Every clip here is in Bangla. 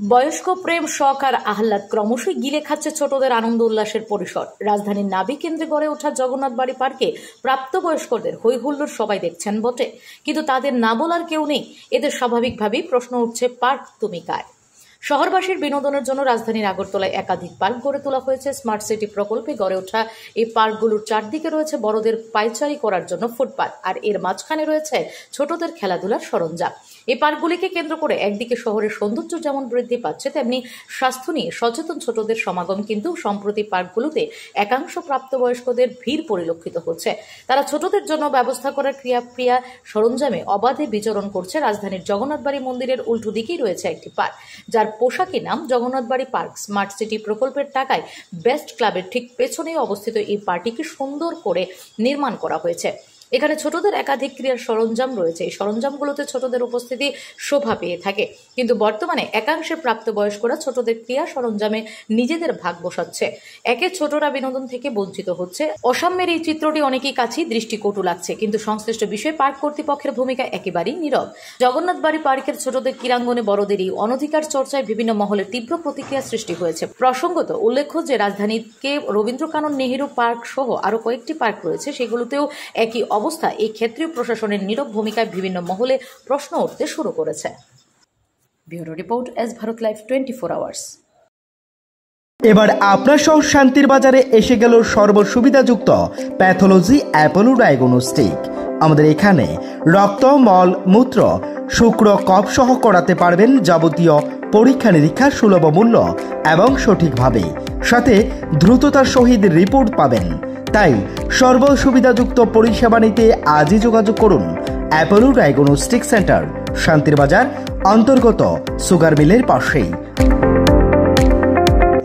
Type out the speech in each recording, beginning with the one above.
বয়স্ক প্রেম শখ আর আহ্লাদ ক্রমশই গিলে খাচ্ছে ছোটদের আনন্দ উল্লাসের পরিসর। রাজধানীর নাবি কেন্দ্রে গড়ে ওঠা জগন্নাথ বাড়ি পার্কে প্রাপ্তবয়স্কদের হই হুল্লোড় সবাই দেখছেন বটে, কিন্তু তাদের না বলার কেউ নেই। এদের স্বাভাবিকভাবেই প্রশ্ন উঠছে, পার্ক তুমি কার? শহরবাসীর বিনোদনের জন্য রাজধানীর আগরতলায় একাধিক পার্ক গড়ে তোলা হয়েছে। স্মার্ট সিটি প্রকল্পে গড়ে ওঠা এই পার্কগুলোর চারদিকে রয়েছে বড়দের পায়চারি করার জন্য ফুটপাত, আর এর মাঝখানে রয়েছে ছোটদের খেলাধুলার সরঞ্জাম। এই পার্কগুলিকে কেন্দ্র করে একদিকে শহরের সৌন্দর্য যেমন বৃদ্ধি পাচ্ছে, তেমনি স্বাস্থ্য নিয়ে সচেতন ছোটদের সমাগম। কিন্তু সম্প্রতি পার্কগুলোতে একাংশ প্রাপ্তবয়স্কদের ভিড় পরিলক্ষিত হচ্ছে। তারা ছোটদের জন্য ব্যবস্থা করা ক্রিয়া সরঞ্জামে অবাধে বিচরণ করছে। রাজধানীর জগন্নাথ বাড়ি মন্দিরের উল্টো দিকেই রয়েছে একটি পার্ক, যার পোশাকি নাম জগন্নাথ বাড়ি পার্ক। স্মার্ট সিটি প্রকল্পের টাকায় বেস্ট ক্লাবের ঠিক পেছনেই অবস্থিত এই পার্কটিকে সুন্দর করে নির্মাণ করা হয়েছে। এখানে ছোটদের একাধিক ক্রীড়ার সরঞ্জাম রয়েছে। এই সরঞ্জামগুলোতে ছোটদের উপস্থিতি শোভা পেয়ে থাকে, কিন্তু বর্তমানে একাংশের প্রাপ্তবয়স্করা ছোটদের ক্রীড়া সরঞ্জামে নিজেদের ভাগ বসাচ্ছে। একে ছোটরা বিনোদন থেকে বঞ্চিত হচ্ছে। অসাম্যের এই চিত্রটি অনেকেই কাছেই দৃষ্টিকটু লাগছে, কিন্তু সংশ্লিষ্ট বিষয়ে পার্ক কর্তৃপক্ষের ভূমিকা একেবারেই নীরব। জগন্নাথ বাড়ি পার্কের ছোটদের ক্রীড়াঙ্গনে বড়দের এই অনধিকার চর্চায় বিভিন্ন মহলের তীব্র প্রতিক্রিয়া সৃষ্টি হয়েছে। প্রসঙ্গত উল্লেখ্য যে রাজধানীতে রবীন্দ্রকানন নেহেরু পার্ক সহ আরো কয়েকটি পার্ক রয়েছে, সেগুলোতেও একই অবস্থা। এই ক্ষেত্রে প্রশাসনের নীরব ভূমিকায় বিভিন্ন মহলে প্রশ্ন উঠতে শুরু করেছে। Bureau report, S Bharat live 24 hours. এবার আপনার শহর শান্তির বাজারে এসে গেল সর্বসুবিধাযুক্ত প্যাথোলজি অ্যাপোলো ডায়াগনস্টিক। আমাদের এখানে রক্ত, মল, মূত্র, শুক্র, কফ সহ করাতে পারবেন যাবতীয় পরীক্ষা নিরীক্ষা সুলভ মূল্য এবং সঠিকভাবে, সাথে দ্রুততার সহিত রিপোর্ট পাবেন। তাই সর্বসুবিধাযুক্ত পরিষেবা নিতে আজই যোগাযোগ করুন অ্যাপোলো ডায়াগনস্টিক সেন্টার, শান্তির বাজার অন্তর্গত সুগার মিলের পাশেই।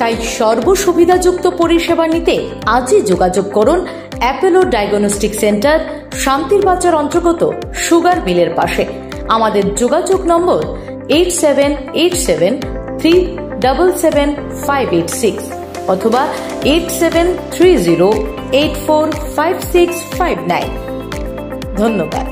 তাই সর্বসুবিধাযুক্ত পরিষেবা নিতে আজই যোগাযোগ করুন অ্যাপোলো ডায়াগনস্টিক সেন্টার, শান্তির বাজার অন্তর্গত সুগার মিলের পাশে। আমাদের যোগাযোগ নম্বর 8787377586 অথবা 8730845659। ধন্যবাদ।